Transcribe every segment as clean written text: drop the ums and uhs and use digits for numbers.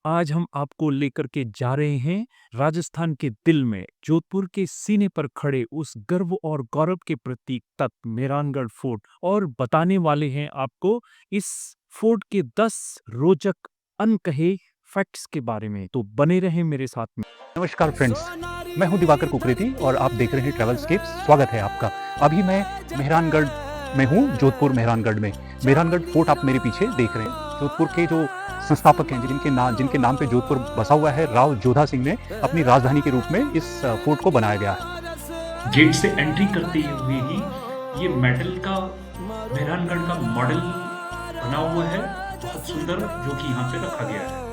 आज हम आपको लेकर के जा रहे हैं राजस्थान के दिल में जोधपुर के सीने पर खड़े उस गर्व और गौरव के प्रतीक तख्त मेहरानगढ़ फोर्ट और बताने वाले हैं आपको इस फोर्ट के 10 रोचक अनकहे फैक्ट्स के बारे में। तो बने रहें मेरे साथ में। नमस्कार फ्रेंड्स, मैं हूं दिवाकर कुकरेती और आप देख रहे हैं ट्रैवलस्केप्स। स्वागत है आपका। अभी मैं मेहरानगढ़ में हूं, जोधपुर मेहरानगढ़ में। मेहरानगढ़ फोर्ट आप मेरे पीछे देख रहे हैं। जोधपुर के जो संस्थापक हैं, जिनके नाम पे जोधपुर बसा हुआ है, राव जोधा सिंह ने अपनी राजधानी के रूप में इस फोर्ट को बनाया गया है। गेट से एंट्री करते हुए ही ये मेटल का मेहरानगढ़ का मॉडल बना हुआ है, बहुत सुंदर, जो कि यहाँ पे रखा गया है।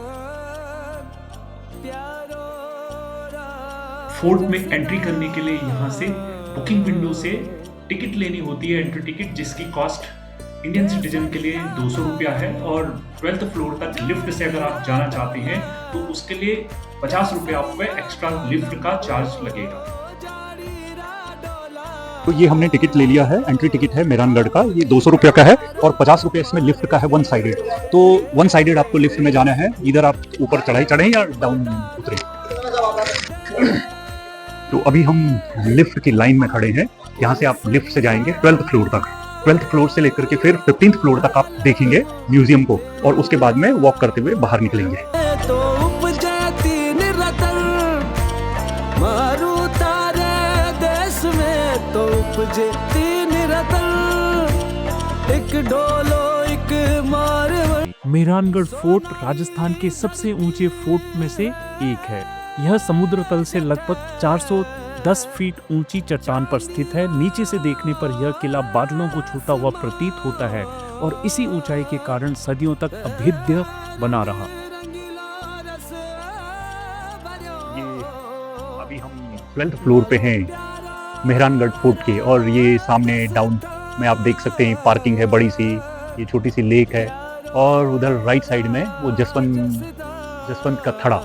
फोर्ट में एंट्री करने के लिए यहाँ से बुकिंग विंडो से टिकट लेनी होती है, एंट्री टिकट, जिसकी कॉस्ट इंडियन सिटीजन के लिए 200 रुपया है। और 12th फ्लोर तक लिफ्ट से अगर आप जाना चाहते हैं तो उसके लिए 50 रुपया आप पे एक्स्ट्रा लिफ्ट का चार्ज लगेगा। तो ये हमने टिकट ले लिया है, एंट्री टिकट है मेहरानगढ़ का। ये 200 रुपये का है और 50 रुपये इसमें लिफ्ट का है, वन साइडेड। तो वन साइडेड आपको लिफ्ट में जाना है, इधर आप ऊपर चढ़ें या डाउन उतरें। तो अभी हम लिफ्ट की लाइन में खड़े हैं। यहाँ से आप लिफ्ट से जाएंगे 12th फ्लोर तक। 12th फ्लोर से लेकर के फिर 15th फ्लोर तक आप देखेंगे म्यूजियम को, और उसके बाद में वॉक करते हुए बाहर निकलेंगे। मेहरानगढ़ फोर्ट राजस्थान के सबसे ऊंचे फोर्ट में से एक है। यह समुद्र तल से लगभग 410 फीट ऊंची चट्टान पर स्थित है। नीचे से देखने पर यह किला बादलों को छूता हुआ प्रतीत होता है और इसी ऊंचाई के कारण सदियों तक अभेद्य बना रहा। ये अभी हम 12th फ्लोर पे हैं मेहरानगढ़ फोर्ट के, और ये सामने डाउन में आप देख सकते हैं पार्किंग है बड़ी सी, ये छोटी सी लेक है, और उधर राइट साइड में वो जसवंत का थड़ा,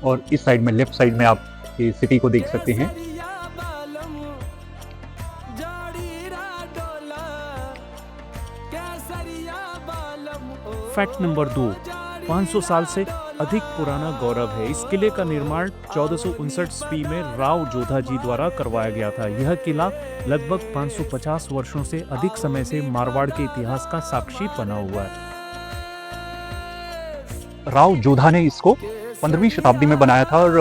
और इस साइड में लेफ्ट साइड में आप ये सिटी को देख सकते हैं। फैक्ट नंबर 2, 500 साल से अधिक पुराना गौरव है। इस किले का निर्माण 1459 ईस्वी में राव जोधा जी द्वारा करवाया गया था। यह किला लगभग 550 वर्षों से अधिक समय से मारवाड़ के इतिहास का साक्षी बना हुआ है। राव जोधा ने इसको 15वीं शताब्दी में बनाया था और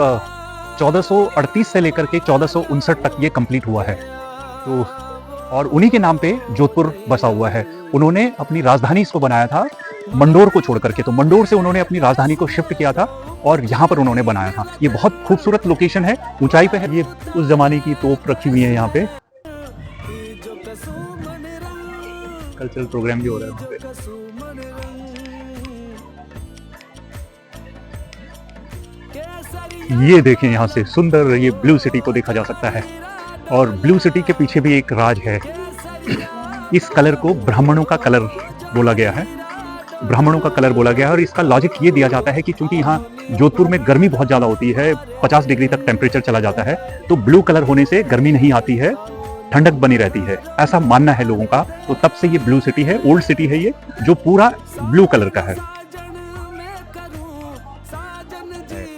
1438 से लेकर के 1459 तक ये कंप्लीट हुआ है। तो और उन्हीं के नाम पे जोधपुर बसा हुआ है। उन्होंने अपनी राजधानी इसको बनाया था मंडोर को छोड़ करके। तो मंडोर से उन्होंने अपनी राजधानी को शिफ्ट किया था और यहाँ पर उन्होंने बनाया था। ये बहुत खूबसूरत लोकेशन है, ऊंचाई पे है। ये उस जमाने की तोप रखी हुई है यहाँ पे। कल्चरल प्रोग्राम भी हो रहा है वहाँ पे। ये देखें, यहाँ से सुंदर ये ब्लू सिटी को देखा जा सकता है, और ब्लू सिटी के पीछे भी एक राज है। इस कलर को ब्राह्मणों का कलर बोला गया है, ब्राह्मणों का कलर बोला गया है। और इसका लॉजिक ये दिया जाता है कि चूंकि यहाँ जोधपुर में गर्मी बहुत ज्यादा होती है, 50 डिग्री तक टेम्परेचर चला जाता है, तो ब्लू कलर होने से गर्मी नहीं आती है, ठंडक बनी रहती है, ऐसा मानना है लोगों का। तो तब से ये ब्लू सिटी है, ओल्ड सिटी है ये, जो पूरा ब्लू कलर का है।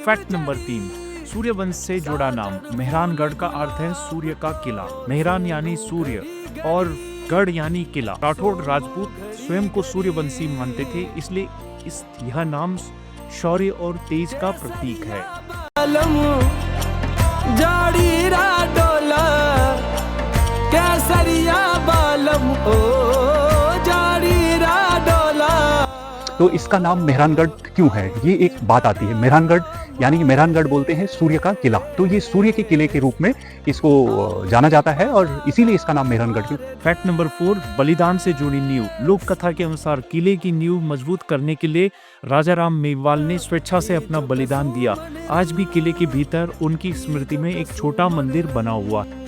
फैक्ट नंबर 3, सूर्यवंश से जुड़ा नाम। मेहरानगढ़ का अर्थ है सूर्य का किला। मेहरान यानी सूर्य और गढ़ यानी किला। राठौड़ राजपूत स्वयं को सूर्यवंशी मानते थे, इसलिए यह नाम शौर्य और तेज का प्रतीक है। तो इसका नाम मेहरानगढ़ क्यों है, ये एक बात आती है। मेहरानगढ़ यानी कि मेहरानगढ़ बोलते हैं सूर्य का किला, तो ये सूर्य के किले के रूप में इसको जाना जाता है, और इसीलिए इसका नाम मेहरानगढ़ क्यों। फैक्ट नंबर 4, बलिदान से जुड़ी नींव। लोक कथा के अनुसार किले की नींव मजबूत करने के लिए राजा राम मेवाल ने स्वेच्छा से अपना बलिदान दिया। आज भी किले के भीतर उनकी स्मृति में एक छोटा मंदिर बना हुआ है।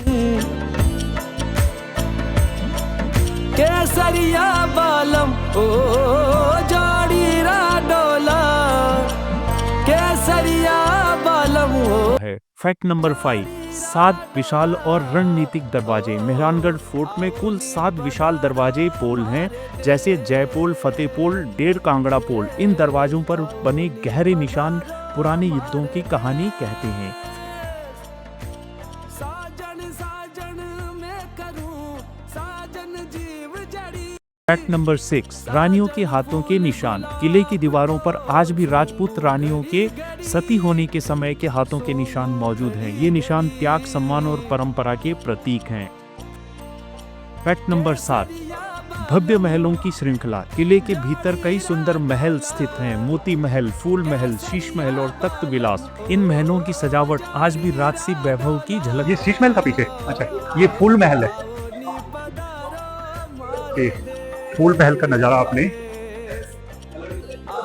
केसरिया बालम ओ जाड़ी रा डोला, केसरिया बालम ओ। फैक्ट नंबर 5, 7 विशाल और रणनीतिक दरवाजे। मेहरानगढ़ फोर्ट में कुल 7 विशाल दरवाजे पोल हैं, जैसे जयपोल, फतेह पोल, डेढ़ कांगड़ा पोल। इन दरवाजों पर बने गहरे निशान पुराने युद्धों की कहानी कहते हैं। साजन साजन मैं करूं साजन जीव जड़ी। फैक्ट नंबर 6, रानियों के हाथों के निशान। किले की दीवारों पर आज भी राजपूत रानियों के सती होने के समय के हाथों के निशान मौजूद हैं। ये निशान त्याग, सम्मान और परंपरा के प्रतीक हैं। फैक्ट नंबर 7, भव्य महलों की श्रृंखला। किले के भीतर कई सुंदर महल स्थित हैं। मोती महल, फूल महल, शीश महल और तख्त विलास। इन महलों की सजावट आज भी राजसी वैभव की झलक। ये शीश महल था पीछे, अच्छा ये फूल महल है। ये फूल महल का नज़ारा आपने,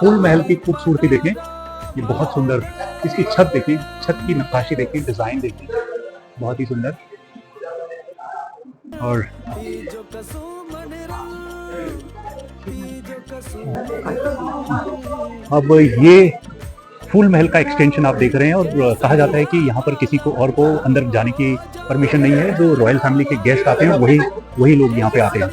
फूल महल की खूबसूरती देखें, ये बहुत सुंदर। इसकी छत देखिए, छत की नक्काशी देखिए, डिजाइन देखिए, बहुत ही सुंदर। और अब ये फूल महल का एक्सटेंशन आप देख रहे हैं, और कहा जाता है कि यहाँ पर किसी को और को अंदर जाने की परमिशन नहीं है। जो रॉयल फैमिली के गेस्ट आते हैं वही लोग यहाँ पे आते हैं।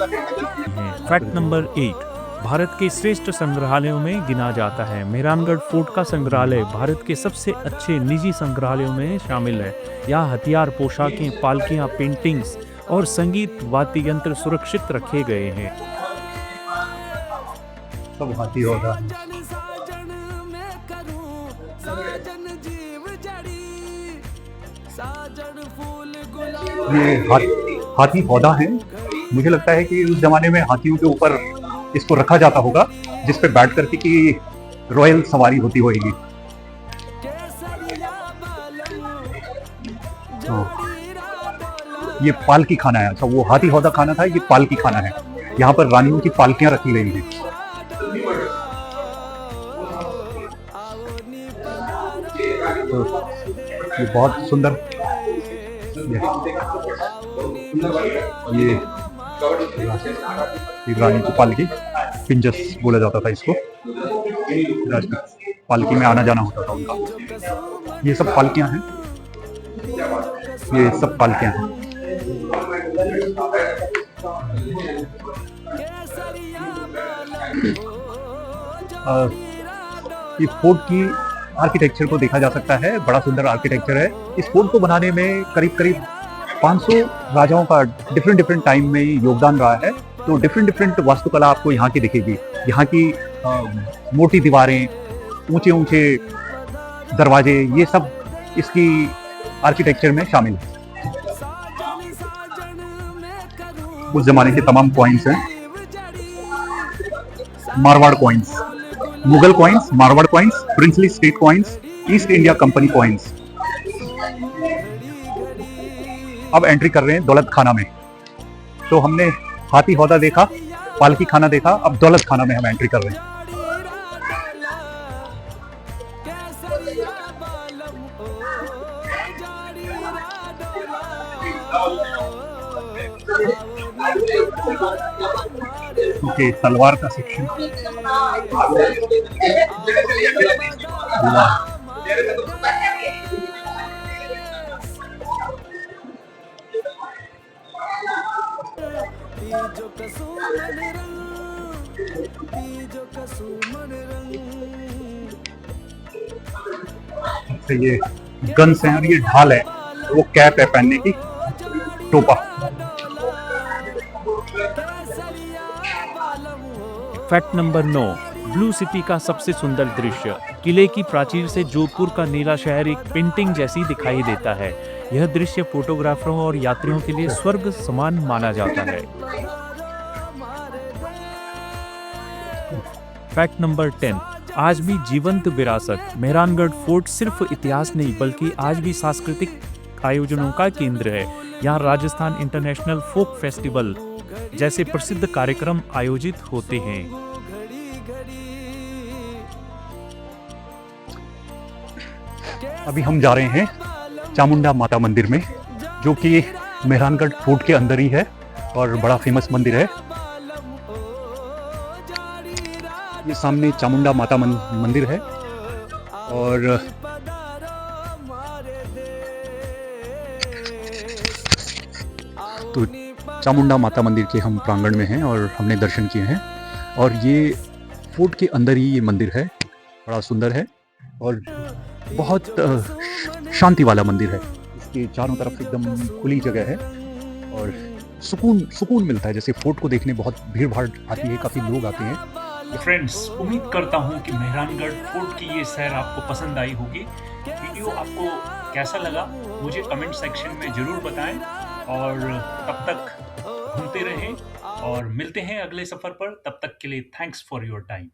फैक्ट नंबर 8, भारत के श्रेष्ठ संग्रहालयों में गिना जाता है। मेहरानगढ़ फोर्ट का संग्रहालय भारत के सबसे अच्छे निजी संग्रहालयों में शामिल है। यहाँ हथियार, पोशाकें, पालकियां, पेंटिंग्स और संगीत वाद्य यंत्र सुरक्षित रखे गए हैं। सब हाथी होगा। साजन साजन मैं करूं साजन जीव जड़ी। साजन फूल गुलाब। ये हाथी पौधा है। मुझे लगता है कि उस जमाने में हाथियों के ऊपर इसको रखा जाता होगा, जिस पे बैठ करके कि रॉयल सवारी होती होगी। ये पालकी खाना है। अच्छा, वो हाथी हौदा खाना था, ये पालकी खाना है। यहाँ पर रानियों की पालकियां रखी गई हैं। तो ये बहुत सुंदर, ये रानी की पालकी, पिंजस बोला जाता था इसको। पालकी में आना जाना होता था उनका। ये सब पालकियां हैं, ये सब पालकियां हैं। ये फोर्ट की आर्किटेक्चर को देखा जा सकता है, बड़ा सुंदर आर्किटेक्चर है। इस फोर्ट को बनाने में करीब करीब 500 राजाओं का डिफरेंट टाइम में योगदान रहा है। तो डिफरेंट वास्तुकला आपको यहाँ की दिखेगी। यहाँ की मोटी दीवारें, ऊंचे ऊंचे दरवाजे, ये सब इसकी आर्किटेक्चर में शामिल है। उस जमाने के तमाम कॉइन्स हैं, Marwar coins, Mughal coins, Marwar coins, princely state coins, east India company coins. अब एंट्री कर रहे हैं दौलत खाना में। तो हमने हाथी हौदा देखा, पालकी खाना देखा, अब दौलत खाना में हम एंट्री कर रहे हैं। ओके, तलवार का सेक्शन। ये गन्स हैं और ये ढाल है, वो कैप है पहनने की, टोपा। फैक्ट नंबर 9, ब्लू सिटी का सबसे सुंदर दृश्य। किले की प्राचीर से जोधपुर का नीला शहर एक पेंटिंग जैसी दिखाई देता है। यह दृश्य फोटोग्राफरों और यात्रियों के लिए स्वर्ग समान माना जाता है। फैक्ट नंबर 10, आज भी जीवंत विरासत। मेहरानगढ़ फोर्ट सिर्फ इतिहास नहीं बल्कि आज भी सांस्कृतिक आयोजनों का केंद्र है। यहाँ राजस्थान इंटरनेशनल फोक फेस्टिवल जैसे प्रसिद्ध कार्यक्रम आयोजित होते हैं। अभी हम जा रहे हैं चामुंडा माता मंदिर में, जो कि मेहरानगढ़ फोर्ट के अंदर ही है और बड़ा फेमस मंदिर है। ये सामने चामुंडा माता मंदिर है और चामुंडा माता मंदिर के हम प्रांगण में हैं और हमने दर्शन किए हैं। और ये फोर्ट के अंदर ही ये मंदिर है, बड़ा सुंदर है और बहुत शांति वाला मंदिर है। इसके चारों तरफ एकदम खुली जगह है और सुकून सुकून मिलता है। जैसे फोर्ट को देखने बहुत भीड़ भाड़ आती है, काफ़ी लोग आते हैं। फ्रेंड्स, उम्मीद करता हूँ कि मेहरानगढ़ फोर्ट की ये सैर आपको पसंद आई होगी। वीडियो आपको कैसा लगा मुझे कमेंट सेक्शन में ज़रूर बताएं और तब तक घूमते रहें और मिलते हैं अगले सफ़र पर। तब तक के लिए थैंक्स फॉर योर टाइम।